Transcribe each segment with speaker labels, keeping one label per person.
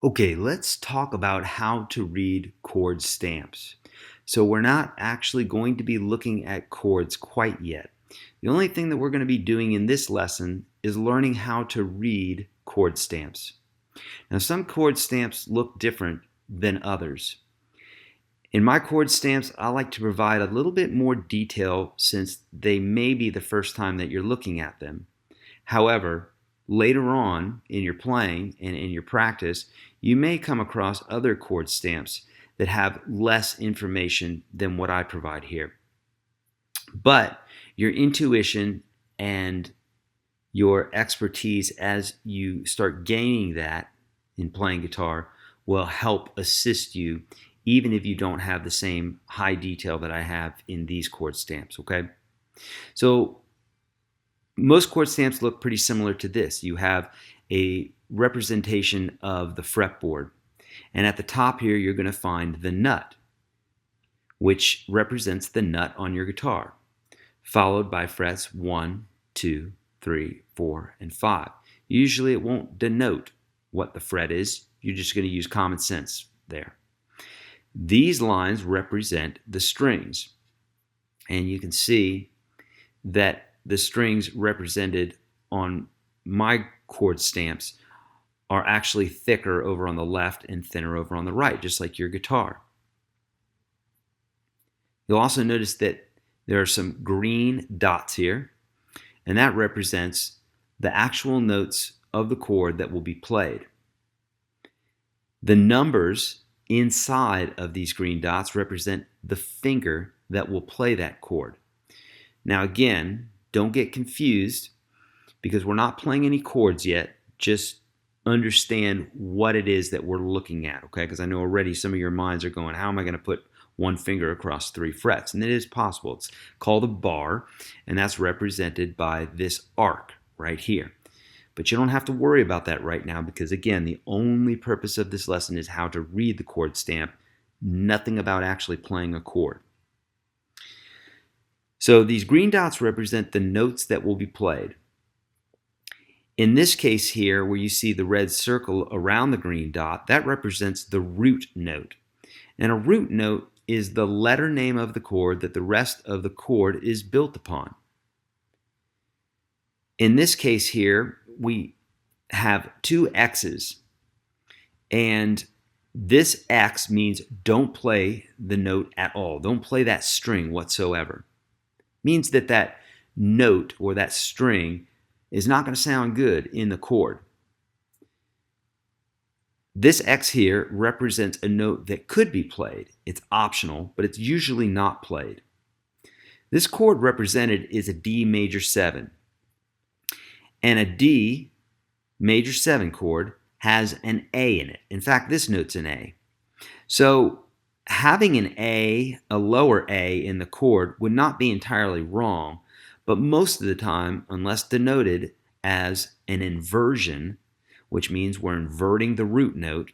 Speaker 1: Okay, let's talk about how to read chord stamps. So we're not actually going to be looking at chords quite yet. The only thing that we're going to be doing in this lesson is learning how to read chord stamps. Now, some chord stamps look different than others. In my chord stamps, I like to provide a little bit more detail since they may be the first time that you're looking at them. However, later on in your playing and in your practice, you may come across other chord stamps that have less information than what I provide here. But your intuition and your expertise as you start gaining that in playing guitar will help assist you even if you don't have the same high detail that I have in these chord stamps, okay? So most chord stamps look pretty similar to this. You have a representation of the fretboard, and at the top here you're going to find the nut, which represents the nut on your guitar, followed by frets 1, 2, 3, 4, and 5. Usually it won't denote what the fret is. You're just going to use common sense there. These lines represent the strings, and you can see that the strings represented on my chord stamps are actually thicker over on the left and thinner over on the right, just like your guitar. You'll also notice that there are some green dots here, and that represents the actual notes of the chord that will be played. The numbers inside of these green dots represent the finger that will play that chord. Now again, don't get confused because we're not playing any chords yet. Just understand what it is that we're looking at, okay? Because I know already some of your minds are going, how am I going to put one finger across 3 frets? And it is possible. It's called a bar, and that's represented by this arc right here. But you don't have to worry about that right now because, again, the only purpose of this lesson is how to read the chord stamp, nothing about actually playing a chord. So these green dots represent the notes that will be played. In this case here, where you see the red circle around the green dot, that represents the root note. And a root note is the letter name of the chord that the rest of the chord is built upon. In this case here, we have 2 X's, and this X means don't play the note at all. Don't play that string whatsoever. Means that that note or that string is not going to sound good in the chord. This X here represents a note that could be played. It's optional, but it's usually not played. This chord represented is a D major 7. And a D major 7 chord has an A in it. In fact, this note's an A. So having an A, a lower A in the chord would not be entirely wrong, but most of the time, unless denoted as an inversion, which means we're inverting the root note,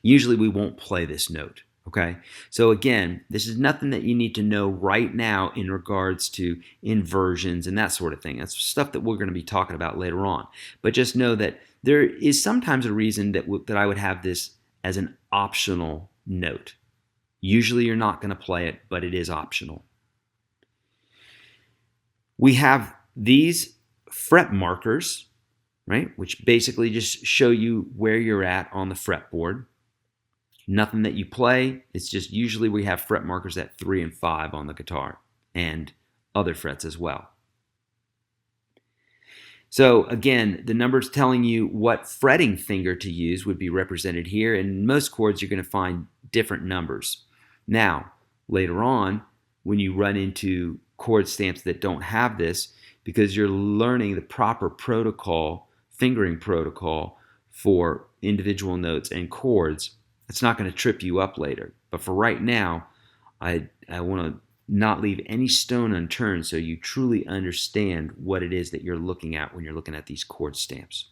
Speaker 1: usually we won't play this note. Okay, so again, this is nothing that you need to know right now in regards to inversions and that sort of thing. That's stuff that we're going to be talking about later on. But just know that there is sometimes a reason that I would have this as an optional note. Usually you're not going to play it, but it is optional. We have these fret markers, right, which basically just show you where you're at on the fretboard. Nothing that you play. It's just usually we have fret markers at 3 and 5 on the guitar and other frets as well. So again, the numbers telling you what fretting finger to use would be represented here. In most chords, you're going to find different numbers. Now, later on, when you run into chord stamps that don't have this, because you're learning the proper protocol, fingering protocol for individual notes and chords, it's not going to trip you up later. But for right now, I want to not leave any stone unturned so you truly understand what it is that you're looking at when you're looking at these chord stamps.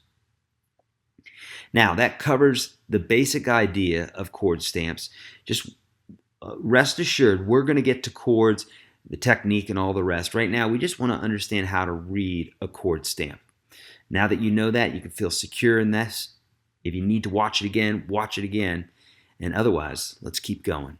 Speaker 1: Now, that covers the basic idea of chord stamps. Just rest assured, we're going to get to chords, the technique, and all the rest. Right now, we just want to understand how to read a chord stamp. Now that you know that, you can feel secure in this. If you need to watch it again, watch it again. And otherwise, let's keep going.